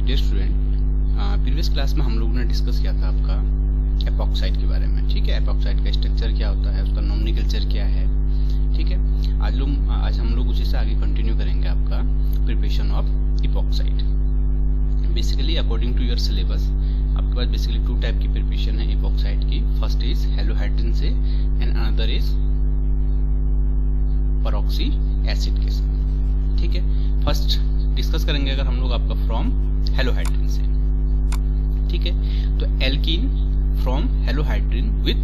Dear student, previous class में हम लोगों ने डिस्कस किया था आपका एपॉक्साइड के बारे में। ठीक है, एपॉक्साइड का स्ट्रक्चर क्या होता है, उसका नोमेनक्लेचर क्या है। ठीक है, आज हम लोग उसी से आगे कंटिन्यू करेंगे आपका preparation of epoxide. Basically according to your syllabus आपके पास बेसिकली 2 टाइप की प्रिपरेशन है एपॉक्साइड की। फर्स्ट इज हेलोहाइड्रिन से and another is peroxy acid के साथ। ठीक है, फर्स्ट डिस्कस करेंगे अगर हम लोग आपका फ्रॉम हेलोहाइड्रिन से। ठीक है, तो alkene from halohydrin with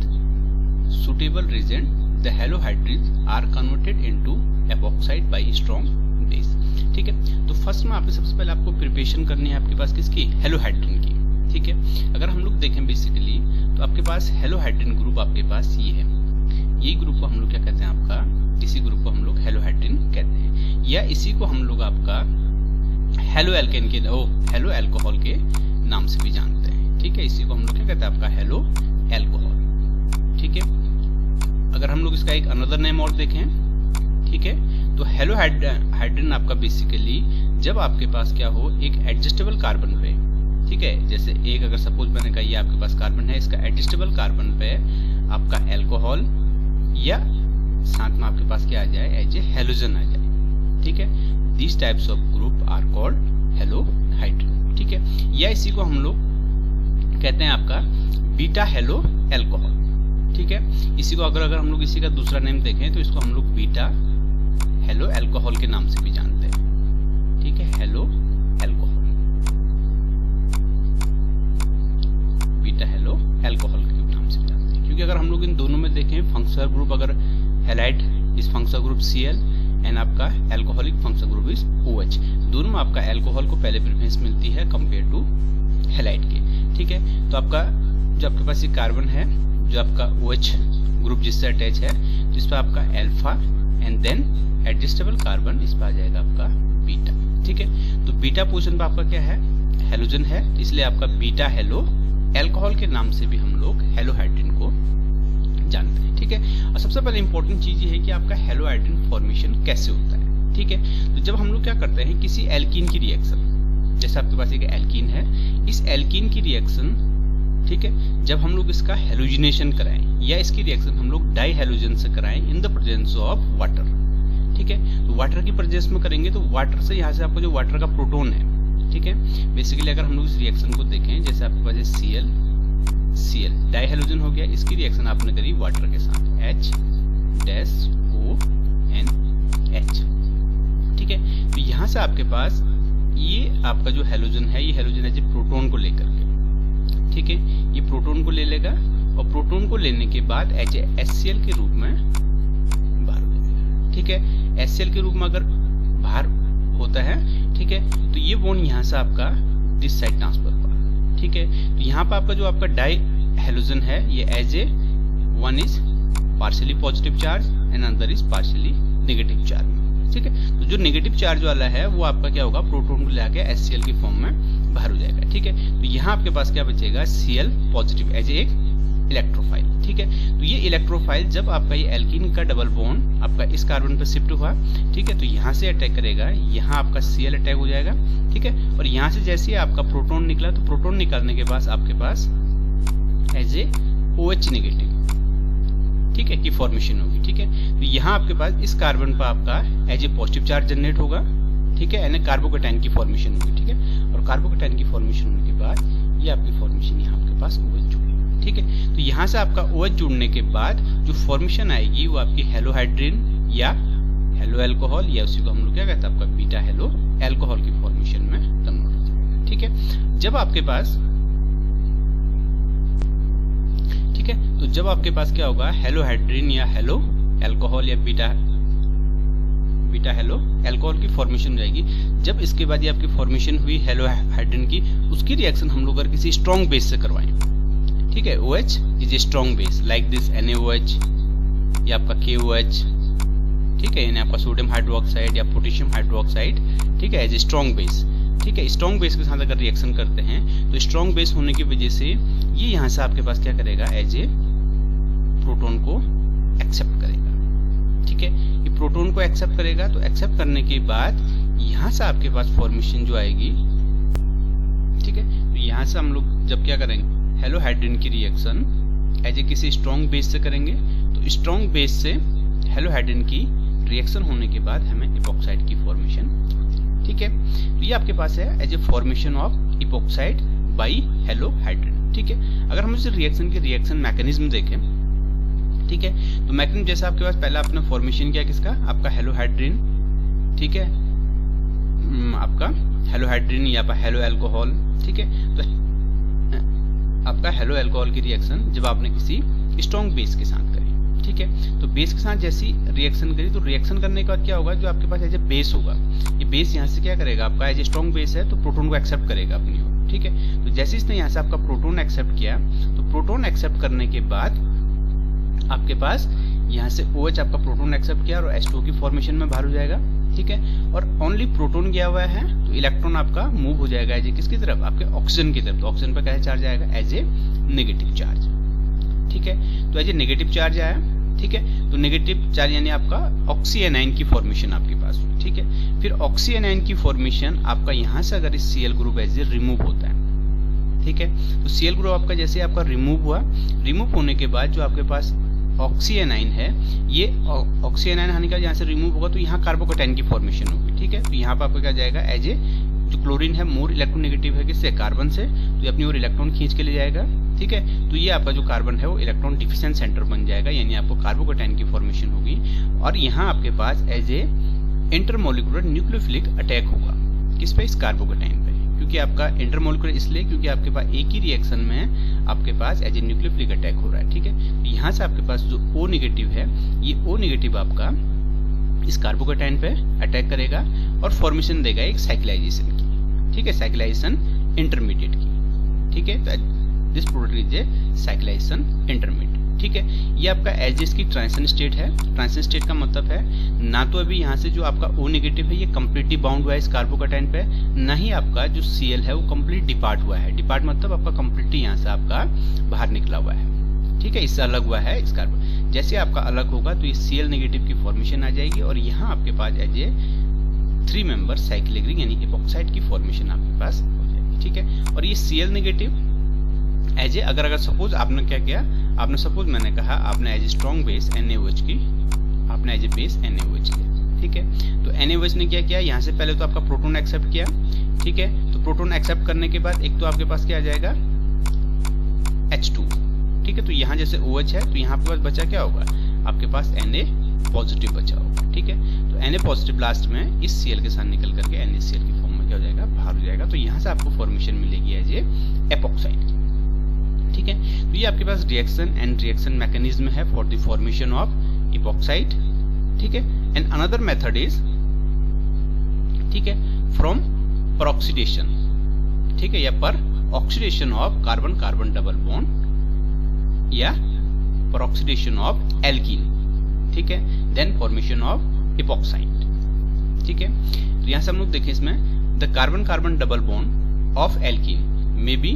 suitable reagent the halohydrin are converted into epoxide by strong base. ठीक है, तो फर्स्ट में आपको सबसे पहले आपको प्रिपरेशन करनी है आपके पास किसकी, हेलोहाइड्रिन की। ठीक है, अगर हम लोग देखें बेसिकली तो आपके पास हेलोहाइड्रिन ग्रुप आपके पास ये है। ये ग्रुप को हम लोग क्या कहते हैं, आपका इसी ग्रुप को हम लोग हेलोहाइड्रिन कहते हैं, या इसी को हम लोग आपका हेलो एल्केन के हेलो अल्कोहल के नाम से भी जानते हैं। ठीक है, इसी को हम लोग क्या कहते हैं, आपका हेलो अल्कोहल। ठीक है, अगर हम लोग इसका एक अनदर नेम और देखें, ठीक है, तो हेलो हाइड्रिन आपका बेसिकली जब आपके पास क्या हो, एक एडजस्टेबल कार्बन पे, ठीक है, जैसे एक अगर सपोज मैंने कहा ये आपके पास कार्बन है, इसका एडजस्टेबल कार्बन पे आपका अल्कोहल या साथ में आपके पास क्या आ जाए, एज ए हेलोजन आ जाए। ठीक है, this types of group are called halohydrin. ठीक है, या इसी को हम लोग कहते हैं आपका बीटा हेलो अल्कोहल। ठीक है, इसी को अगर हम लोग इसी का दूसरा नेम देखें तो इसको हम लोग बीटा हेलो अल्कोहल के नाम से भी जानते हैं। ठीक है, hello alcohol, beta hello alcohol के नाम से जानते हैं, क्योंकि अगर हम लोग इन दोनों में देखें फंक्शनल ग्रुप, अगर हैलाइड इस फंक्शनल ग्रुप Cl एंड आपका alcoholic functional group is OH, दोनों में आपका अल्कोहल को पहले प्रेफरेंस मिलती है कंपेयर टू हैलाइड के। ठीक है, तो आपका जो आपके पास ये कार्बन है जो आपका OH ग्रुप जिससे अटैच है, तो इस पर आपका alpha and then adjustable carbon इस पर आ जाएगा आपका बीटा। ठीक है, तो बीटा पोजीशन पर आपका क्या है, हेलोजन है, इसलिए आपका बीटा हेलो अल्कोहल के नाम से भी हम लोग हेलोहाइड्रिन को जानते हैं। ठीक है, और सबसे पहले इंपॉर्टेंट चीज ये है कि आपका हेलोहाइड्रिन फॉर्मेशन कैसे होता है। ठीक है, तो जब हम लोग क्या करते हैं किसी एल्कीन की रिएक्शन, जैसे आपके पास एक एल्कीन है, इस एल्कीन की रिएक्शन, ठीक है, जब हम लोग इसका हेलोजिनेशन कराएं या इसकी रिएक्शन हम लोग डाई हेलोजन से कराएं in the presence of water. ठीक है, तो वाटर की प्रेजेंस में करेंगे तो वाटर से यहाँ से आपको जो वाटर का प्रोटोन है, ठीक है, बेसिकली अगर हम लोग इस रिएक्शन को देखें, जैसे आपके पास Cl डाई हेलोजन हो गया, इसकी रिएक्शन आपने करी वाटर के साथ H-ONH। ठीक है, तो यहाँ से आपके पास ये आपका जो हेलोजन है, ये हेलोजन है जो प्रोटोन को लेकर के, ठीक है, ये प्रोटोन को ले लेगा और प्रोटोन को लेने के बाद HCl के रूप में बाहर हो जाएगा। ठीक है, HCl के रूप में अगर बाहर होता है, ठीक है, तो ये बॉन्ड यहाँ से आपका दिस साइड ट्रांसफर हुआ। ठीक है, तो यहाँ पर आपका जो आपका डाई हेलोजन है, ये as a one is partially positive charge and another is partially negative charge. ठीक है, तो जो नेगेटिव चार्ज वाला है वो आपका क्या होगा, प्रोटोन को लेके HCl की फॉर्म में बाहर हो जाएगा। ठीक है, तो यहाँ आपके पास क्या बचेगा, Cl पॉजिटिव एज एक इलेक्ट्रोफाइल। ठीक है, तो ये इलेक्ट्रोफाइल जब आपका ये एल्कीन का डबल बॉन्ड आपका इस कार्बन पर शिफ्ट हुआ, ठीक है, तो यहाँ से अटैक करेगा, यहाँ आपका Cl अटैक हो जाएगा। ठीक है, और यहाँ से जैसे ही आपका प्रोटोन निकला, तो प्रोटोन निकालने के बाद आपके पास एज ए OH नेगेटिव, ठीक है, की फॉर्मेशन होगी। ठीक है, तो यहाँ आपके पास इस कार्बन पर आपका as a positive charge generate होगा। ठीक है, यानी कार्बोकेटाइन की फॉर्मेशन होगी। ठीक है, और कार्बोकेटाइन की फॉर्मेशन होने के बाद ये आपकी फॉर्मेशन यहाँ आपके पास OH जुड़ेगी। ठीक है, तो यहाँ से आपका OH जुड़ने के बाद जो फॉर्मेशन आएगी वो आपकी हेलोहाइड्रिन या हेलो अल्कोहल, या उसी को हम लोग क्या कहते हैं, आपका बीटा हेलो अल्कोहल की फॉर्मेशन में कन्वर्ट हो जाएगा। ठीक है, जब आपके पास, ठीक है, तो जब आपके पास क्या होगा, हेलोहाइड्रिन या हेलो अल्कोहल या बीटा हेलो अल्कोहल की फॉर्मेशन हो जाएगी। जब इसके बाद ये आपकी फॉर्मेशन हुई हेलोहाइड्रिन की, उसकी रिएक्शन हम लोग अगर किसी स्ट्रॉन्ग बेस से करवाएं, ठीक है, OH is a strong base like this NaOH या आपका KOH, ठीक है, यानी आपका सोडियम हाइड्रोक्साइड या पोटेशियम हाइड्रोक्साइड, ठीक है, एज ए स्ट्रॉन्ग बेस। ठीक है, स्ट्रॉन्ग बेस के साथ अगर रिएक्शन करते हैं तो स्ट्रॉन्ग बेस होने की वजह से ये यहाँ से आपके पास क्या करेगा, एज ए प्रोटोन को एक्सेप्ट करेगा। ठीक है, ये प्रोटोन को एक्सेप्ट करेगा, तो एक्सेप्ट करने के बाद यहाँ से आपके पास फॉर्मेशन जो आएगी यहाँ से हम लोग जब क्या करेंगे, हेलोहाइड्रिन की रिएक्शन एज ए किसी स्ट्रॉन्ग बेस से करेंगे, तो स्ट्रॉन्ग बेस से हेलोहाइड्रिन की रिएक्शन होने के बाद हमें इपॉक्साइड की फॉर्मेशन, ठीक है। तो ये आपके पास है as a formation of epoxide by halohydrin, ठीक है। अगर हम इस रिएक्शन के रिएक्शन मैकेनिज्म देखें, ठीक है, तो मैकेनिज्म जैसा आपके पास पहला आपने फॉर्मेशन किया किसका, आपका हेलोहाइड्रिन, ठीक है, आपका हेलोहाइड्रिन या हेलो अल्कोहल, ठीक है। तो आपका हेलो अल्कोहल की रिएक्शन जब आपने किसी स्ट्रॉन्ग बेस के साथ करी, ठीक है, तो बेस के साथ जैसी रिएक्शन करी, तो रिएक्शन करने के बाद क्या होगा, जो आपके पास एज ए बेस होगा, ये बेस यहाँ से क्या करेगा, आपका एज ए स्ट्रॉन्ग बेस है तो प्रोटोन को एक्सेप्ट करेगा अपनी ओर, ठीक है। तो जैसे इसने यहाँ से आपका प्रोटोन एक्सेप्ट किया, तो प्रोटोन एक्सेप्ट करने के बाद आपके पास यहाँ से OH आपका प्रोटोन एक्सेप्ट किया और H2O की फॉर्मेशन में बाहर हो जाएगा, ठीक है। और ओनली प्रोटोन गया हुआ है तो इलेक्ट्रॉन आपका मूव हो जाएगा एज ए किसकी तरफ, आपके ऑक्सीजन की तरफ। तो ऑक्सीजन पर कैसे चार्ज आएगा, एज ए नेगेटिव चार्ज, ठीक है। तो एज ए नेगेटिव चार्ज आया, ठीक है। तो नेगेटिव चार्ज यानी आपका ऑक्सी एनाइन की फॉर्मेशन आपके पास, ठीक है। फिर ऑक्सी एनाइन की फॉर्मेशन आपका यहाँ से अगर इस Cl group as a remove होता है, ठीक है। तो Cl ग्रुप आपका जैसे आपका रिमूव हुआ, रिमूव होने के बाद जो आपके पास ऑक्सी एनाइन है, ये ऑक्सी एनाइन आने का यहाँ से रिमूव होगा तो यहाँ कार्बोकैटायन की फॉर्मेशन होगी, ठीक है। तो यहाँ पर आपका क्या जाएगा, एज ए जो क्लोरीन है मोर इलेक्ट्रोनेगेटिव है किससे, कार्बन से, तो ये अपनी ओर इलेक्ट्रॉन खींच के ले जाएगा, ठीक है। तो ये आपका जो कार्बन है वो इलेक्ट्रॉन डिफिशिएंट सेंटर बन जाएगा, यानी आपको कार्बोकैटायन की फॉर्मेशन होगी। और यहाँ आपके पास as a intermolecular nucleophilic attack होगा, किस पे, इस कार्बोकैटायन पे, क्योंकि आपका इंटरमोलिकुलर इसलिए क्योंकि आपके पास एक ही रिएक्शन में आपके पास एज ए न्यूक्लियोफिलिक अटैक हो रहा है, ठीक है। तो यहाँ से आपके पास जो O नेगेटिव है, ये O नेगेटिव आपका इस कार्बोकैटायन पे अटैक करेगा और फॉर्मेशन देगा एक साइक्लाइजेशन की, ठीक है, साइक्लाइजेशन इंटरमीडिएट की, ठीक है। This product is a cyclisation intermediate, ठीक है। ये आपका एज इसकी ट्रांजिशन स्टेट है। ट्रांजिशन स्टेट का मतलब है ना तो अभी यहाँ से जो आपका O नेगेटिव है ये कंप्लीटली बाउंड हुआ है इस कार्बोकैटायन पे, ना ही आपका जो Cl है वो कंप्लीट डिपार्ट हुआ है। डिपार्ट मतलब आपका कंप्लीटली यहाँ से आपका बाहर निकला हुआ है, ठीक है, इससे अलग हुआ है इस कार्बन। जैसे आपका अलग होगा तो ये Cl नेगेटिव की फॉर्मेशन आ जाएगी और यहाँ आपके पास as a 3 member cyclic ring यानी इपॉक्साइड की फॉर्मेशन आपके पास हो जाएगी, ठीक है। और ये Cl नेगेटिव एज ए अगर सपोज आपने क्या किया, आपने सपोज मैंने कहा आपने as a strong base NaOH की, आपने एज ए बेस NaOH किया, ठीक है। तो NaOH ने क्या किया, यहाँ से पहले तो आपका प्रोटोन एक्सेप्ट किया, ठीक है। तो प्रोटोन एक्सेप्ट करने के बाद एक तो आपके पास क्या आ जाएगा, H2, ठीक है। तो यहाँ जैसे OH है तो यहाँ आपके पास बचा क्या होगा, आपके पास Na पॉजिटिव बचा होगा, ठीक है। तो Na पॉजिटिव लास्ट में इस Cl के साथ निकल करके NaCl की फॉर्म में क्या हो जाएगा, बाहर हो जाएगा। तो यहाँ से आपको फॉर्मेशन मिलेगी एज ए एपॉक्साइड, ठीक है। तो ये आपके पास रिएक्शन एंड रिएक्शन मैकेनिज्म है for the formation of epoxide, ठीक है। एंड अनदर मेथड इज, ठीक है, फ्रॉम परऑक्सीडेशन, ठीक है, या पर oxidation of carbon carbon double bond या परऑक्सीडेशन ऑफ एल्कीन, ठीक है, देन फॉर्मेशन ऑफ इपॉक्साइड, ठीक है। तो यहां से हम लोग देखें इसमें the carbon carbon double bond of alkene may be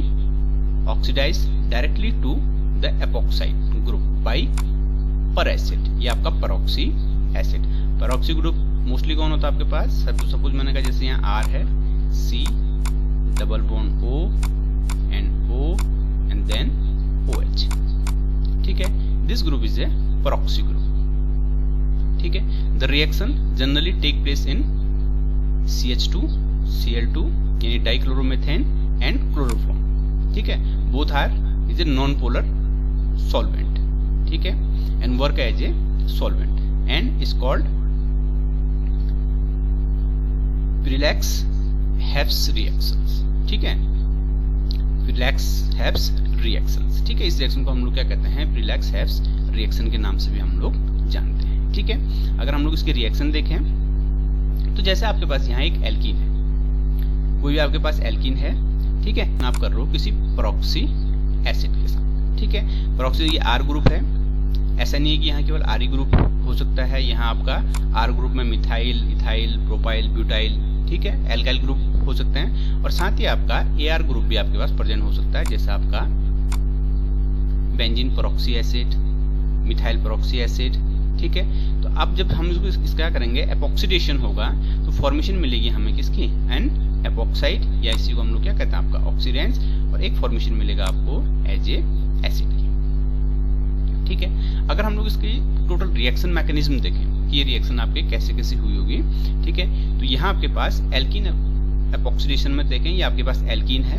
oxidise directly to the epoxide group by peracid, ये आपका peroxy acid. Peroxy group mostly कौन होता है आपके पास, सपोज मैंने कहा जैसे यहाँ R है, C double bond O and O and then OH, ठीक है। This group is a peroxy group, ठीक है। The reaction generally take place in CH2 Cl2 यानी डाइक्लोरोमेथेन एंड क्लोरोफॉर्म, ठीक है। Both are is a non polar solvent, ठीक है, and work as a solvent and is called Friedlax-Hebs reactions, ठीक है, Friedlax-Hebs reactions, ठीक है। इस रिएक्शन को हम लोग क्या कहते हैं, Friedlax-Hebs रिएक्शन के नाम से भी हम लोग जानते हैं, ठीक है। अगर हम लोग इसके रिएक्शन देखें तो जैसे आपके पास यहाँ एक एल्कीन है, कोई भी आपके पास एल्कीन है, ठीक है, आप कर रहे हो किसी परऑक्सी एसिड के साथ, ठीक है। परऑक्सी ये R ग्रुप है, ऐसा नहीं है कि यहाँ केवल Re ग्रुप हो सकता है, यहाँ आपका R ग्रुप में मिथाइल, इथाइल, प्रोपाइल, ब्यूटाइल, ठीक है, एल्काइल ग्रुप हो सकते हैं, और साथ ही आपका Ar ग्रुप भी आपके पास प्रेजेंट हो सकता है, जैसे आपका बेंजीन परऑक्सी एसिड, मिथाइल परऑक्सी एसिड, ठीक है। तो तो अब जब हम इसको क्या करेंगे, एपॉक्सीडेशन होगा तो फॉर्मेशन मिलेगी हमें किसकी, एन एपॉक्साइड, या इसी को हम लोग क्या कहते हैं आपका ऑक्सीडेंस, और एक फॉर्मेशन मिलेगा आपको एज ए एसिड की। ठीक है, अगर हम लोग इसकी टोटल रिएक्शन मैकेनिज्म देखें कि ये रिएक्शन आपके कैसे कैसे हुई होगी। ठीक है, तो यहाँ आपके पास एल्कीन एपॉक्सीडेशन में देखें, ये आपके पास एल्कीन है।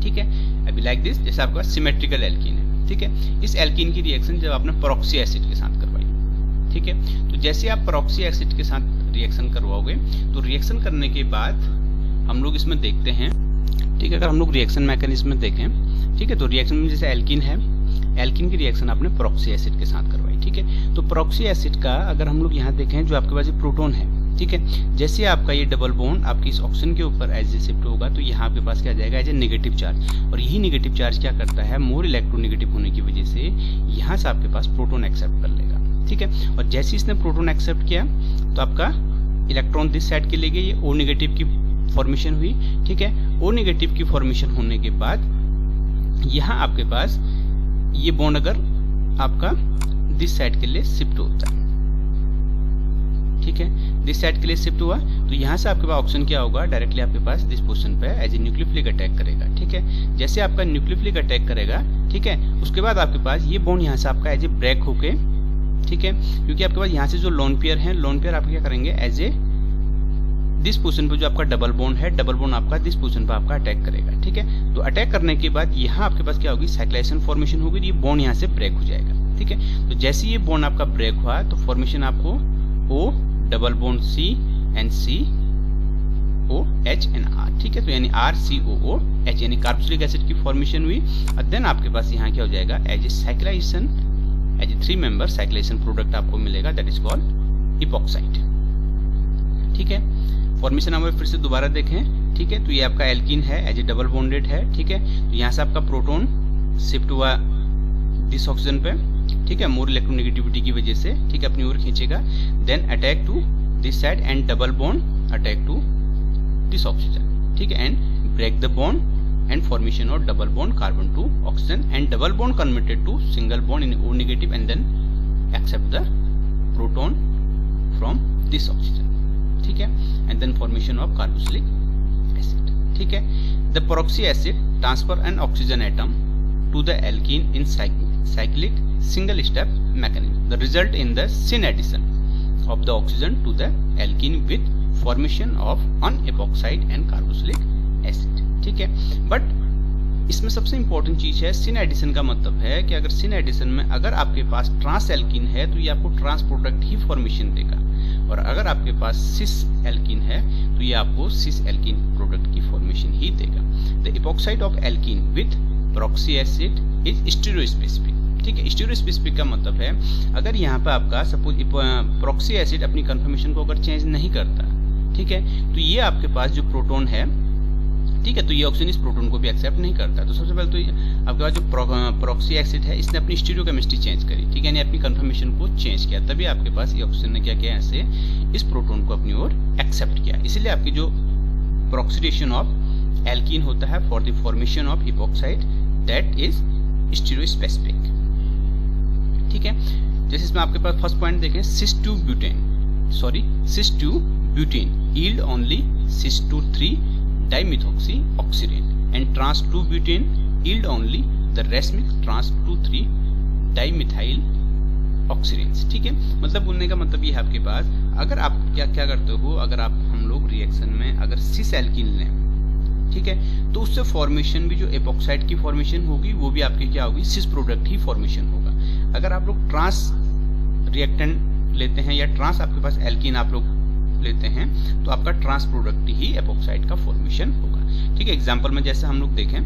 ठीक है, अभी लाइक दिस, जैसे आपके पास सिमेट्रिकल एल्कीन है। ठीक है, इस एल्कीन की रिएक्शन जब आपने पेरोक्सी एसिड के साथ करवाई, ठीक है, तो जैसे आप पेरोक्सी एसिड के साथ रिएक्शन करवाओगे तो रिएक्शन करने के बाद हम लोग इसमें देखते हैं। ठीक है, अगर हम लोग रिएक्शन मैकेनिज्म में देखें, ठीक है, तो रिएक्शन में जैसे एल्कीन है, एल्कीन की रिएक्शन आपने पेरोक्सी एसिड के साथ करवाई। ठीक है, तो पेरोक्सी एसिड का अगर हम लोग यहाँ देखें, जो आपके पास ये प्रोटोन है, ठीक है, जैसे आपका ये डबल बॉन्ड आपकी इस ऑक्सीजन के ऊपर एज ए शिफ्ट होगा तो यहाँ आपके पास क्या जाएगा, एज ए नेगेटिव चार्ज, और यही नेगेटिव चार्ज क्या करता है, मोर इलेक्ट्रोनेगेटिव होने की वजह से यहाँ से आपके पास प्रोटोन एक्सेप्ट कर लेगा। ठीक है, और जैसे इसने प्रोटोन एक्सेप्ट किया तो आपका इलेक्ट्रॉन दिस साइड के ले गए, ये ओ नेगेटिव की फॉर्मेशन हुई। ठीक है, ओ नेगेटिव की फॉर्मेशन होने के बाद यहाँ आपके पास ये बॉन्ड अगर आपका दिस साइड के लिए शिफ्ट होता है, ठीक है, दिस साइड के लिए शिफ्ट हुआ तो यहाँ से आपके पास ऑक्सीजन क्या होगा, डायरेक्टली आपके पास दिस पोजीशन पे एज ए न्यूक्लियोफिलिक अटैक करेगा। ठीक है, जैसे आपका न्यूक्लियोफिलिक अटैक करेगा, ठीक है, उसके बाद आपके पास ये बॉन्ड यहाँ से आपका एज ए ब्रेक होके, ठीक है, क्योंकि आपके पास यहाँ से जो लोन पेयर है, लोन पेयर आप क्या करेंगे, एज ए दिस पोजीशन पे जो आपका डबल बॉन्ड है, डबल बॉन्ड आपका दिस पोजीशन पे आपका अटैक करेगा। ठीक है, तो अटैक करने के बाद यहाँ आपके पास क्या होगी, साइक्लाइजेशन फॉर्मेशन होगी, ये बॉन्ड यहाँ से ब्रेक हो जाएगा। ठीक है, तो जैसे ये बॉन्ड आपका ब्रेक हुआ तो फॉर्मेशन आपको O double bond C and C O H N R. ठीक है, तो यानी R C O O H, यानी कार्बोक्सिलिक एसिड की फॉर्मेशन हुई। और देन आपके पास यहाँ क्या हो जाएगा, as a cyclisation, as a 3 member cyclisation product आपको मिलेगा, दैट इज कॉल्ड इपॉक्साइड। ठीक है, फॉर्मेशन हम फिर से दोबारा देखें। ठीक है, तो ये आपका एल्कीन है, एज ए डबल बॉन्डेड है। ठीक है, तो यहाँ से आपका प्रोटोन शिफ्ट हुआ दिस ऑक्सीजन पे, ठीक है, मोर इलेक्ट्रोनेगेटिविटी की वजह से, ठीक है, अपनी ओर खींचेगा, then attack to this side and double bond attack to this oxygen. ठीक है, and break the bond and formation of double bond carbon to oxygen and double bond converted to single bond in O negative and then accept the proton from this oxygen. ठीक है, and then formation of carboxylic acid. ठीक है, the peroxy acid transfer an oxygen atom to the alkene in cyclic single step mechanism. The result in the syn addition of the oxygen to the alkene with formation of unepoxide and carboxylic acid. ठीक है, but इसमें सबसे important चीज है सिन addition का मतलब है कि अगर सिन एडिशन में अगर आपके पास ट्रांस एल्कीन है तो ये आपको ट्रांस प्रोडक्ट ही फॉर्मेशन देगा, और अगर आपके पास सिस एल्कीन है तो ये आपको सिस एल्कीन प्रोडक्ट की फॉर्मेशन ही देगा। The epoxide of alkene with peroxy acid is stereospecific. ठीक है, स्टीरियोस्पेसिफिक का मतलब है अगर यहाँ पे आपका सपोज पेरोक्सी एसिड अपनी कंफर्मेशन को अगर चेंज नहीं करता, ठीक है, तो ये आपके पास जो प्रोटोन है, ठीक है, तो ये ऑक्सीजन इस प्रोटोन को भी एक्सेप्ट नहीं करता। तो सबसे पहले तो आपके पास जो पेरोक्सी एसिड है इसने अपनी स्टीरियोकेमिस्ट्री चेंज करी, ठीक है, यानी अपनी कंफर्मेशन को चेंज किया, तभी आपके पास ये ऑक्सीजन ने क्या किया, ऐसे इस प्रोटोन को अपनी ओर एक्सेप्ट किया। इसलिए आपकी जो पेरोक्सीडेशन ऑफ एल्कीन होता है for the formation of epoxide that is stereospecific. ठीक है, जैसे इसमें आपके पास फर्स्ट पॉइंट देखें, cis 2 butene yield only cis 2,3 dimethoxy oxirane and trans 2 butane yield only the racemic trans 2,3 dimethyl oxiranes। ठीक है, मतलब बोलने का मतलब ये है आपके पास अगर आप क्या करते हो, अगर आप हम लोग रिएक्शन में अगर सिस एल्कीन लें, ठीक है, तो उससे फॉर्मेशन भी जो एपॉक्साइड की फॉर्मेशन होगी वो भी आपकी क्या होगी, सिस प्रोडक्ट ही फॉर्मेशन होगा। अगर आप लोग ट्रांस रिएक्टेंट लेते हैं या ट्रांस आपके पास एल्कीन आप लोग लेते हैं तो आपका ट्रांस प्रोडक्ट ही एपॉक्साइड का फॉर्मेशन होगा। ठीक है, एग्जांपल में जैसे हम लोग देखें,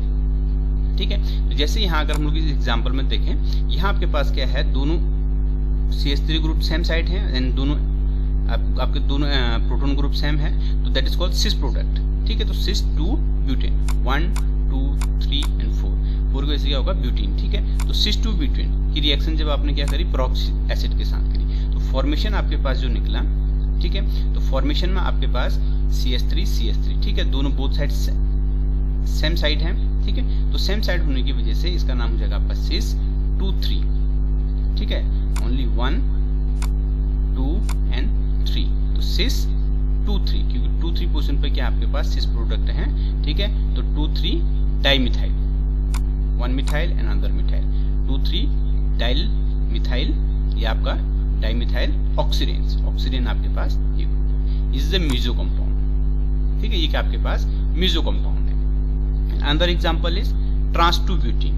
ठीक है, तो जैसे यहाँ अगर हम लोग इस एग्जांपल में देखें, यहाँ आपके पास क्या है, दोनों CH3 ग्रुप सेम साइड है एंड दोनों आपके दोनों प्रोटोन ग्रुप सेम है, तो that is called cis product. ठीक है, तो सिस 2 ब्यूटेन 1 2 3 एंड 4 को ऐसे क्या होगा, ब्यूटीन। ठीक है, तो सिस 2 ब्यूटेन की रिएक्शन जब आपने क्या करी, पेरोक्सी एसिड के साथ करी, तो फॉर्मेशन आपके पास जो निकला, ठीक है, तो फॉर्मेशन में आपके पास CH3 ठीक है, दोनों बोथ साइड सेम साइड है। ठीक है, तो सेम साइड होने की वजह से इसका नाम हो जाएगा आपका सिस 2,3। ठीक है, ओनली 1 2 and 3। तो सिस 2,3, क्योंकि 2,3 पोजीशन पे क्या आपके पास सिस प्रोडक्ट है, ठीक है। तो 2,3 dimethyl, 1 methyl and another methyl, 2,3 dial methyl, ये आपका डाइमिथाइल ऑक्सीडेंस, ऑक्सीडेन आपके पास ये इज द मीजो कंपाउंड, ठीक है। ये क्या आपके पास मीजो कंपाउंड है। Another example is trans 2 butene,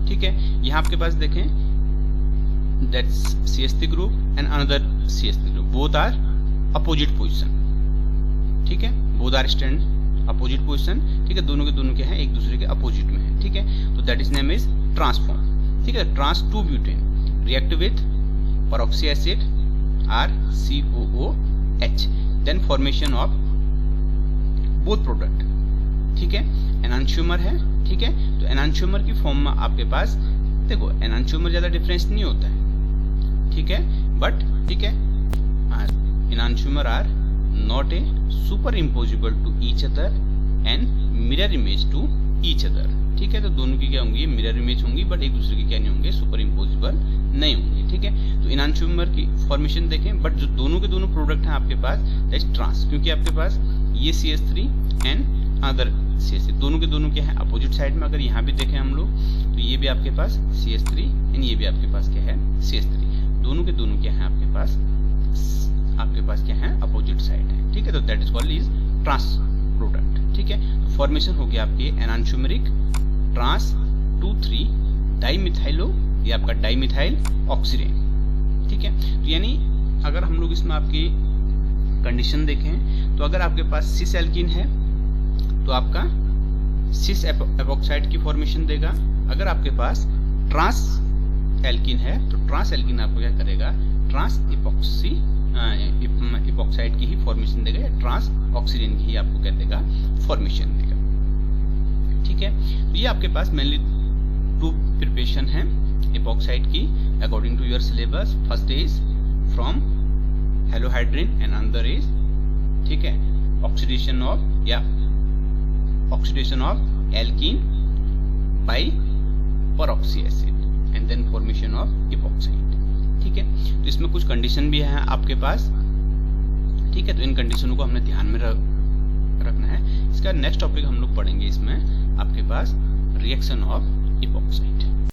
ठीक है। यहाँ आपके पास देखें that's CH3 group and another CH3 group, both are opposite position, ठीक है। Both are stand opposite position, ठीक है। दोनों के दोनों क्या है, एक दूसरे के अपोजिट में है, ठीक है। तो that is name is trans form, ठीक है। Trans 2 butane react with peroxy acid RCOOH, then formation of both product, ठीक है। एनांशियोमर है, ठीक है। तो एनांशियोमर की फॉर्म में आपके पास देखो एनांशियोमर ज्यादा डिफरेंस नहीं होता है, ठीक है, बट ठीक है enantiomer are not a superimposable to each other and mirror image to each other, ठीक है। तो दोनों की क्या होंगी, मिरर इमेज होंगी, बट एक दूसरे के क्या नहीं होंगे, सुपर इम्पोजिबल नहीं होंगे, ठीक है। तो एनांशियोमर की फॉर्मेशन देखें, बट जो दोनों के दोनों प्रोडक्ट हैं आपके पास दैट्स ट्रांस, क्योंकि आपके पास ये CH3 एंड अदर CH3 दोनों के दोनों क्या है अपोजिट साइड में। अगर यहाँ भी देखें हम लोग तो ये भी आपके पास CH3 एंड ये भी आपके पास क्या है CH3, दोनों के दोनों क्या है आपके पास क्या है अपोजिट साइड है, ठीक है। तो that is called is trans product, ठीक है। तो फॉर्मेशन हो गया आपके एनांशियोमेरिक ट्रांस 2,3 डाइमिथाइलो, ये आपका डाइमिथाइल ऑक्सीडेन, ठीक है। तो यानी अगर हम लोग इसमें आपकी कंडीशन देखें तो अगर आपके पास सिस एल्कीन है तो आपका सिस एपॉक्साइड की फॉर्मेशन देगा। अगर आपके पास ट्रांस एल्कीन है तो ट्रांस एल्कीन आपको क्या करेगा, ट्रांस इपॉक्साइड की ही फॉर्मेशन देगा, या ट्रांस ऑक्सीडेन की ही आपको क्या देगा, फॉर्मेशन देगा, ठीक है। तो ये आपके पास मेनली 2 प्रिपरेशन है इपॉक्साइड की according to your syllabus. First is from halohydrin and another is, ठीक है, oxidation of alkene by peroxy acid and then formation of epoxide, ठीक है। तो इसमें कुछ कंडीशन भी है आपके पास, ठीक है। तो इन कंडीशनों को हमने ध्यान में रखना है। इसका नेक्स्ट टॉपिक हम लोग पढ़ेंगे इसमें आपके पास रिएक्शन ऑफ इपॉक्साइड।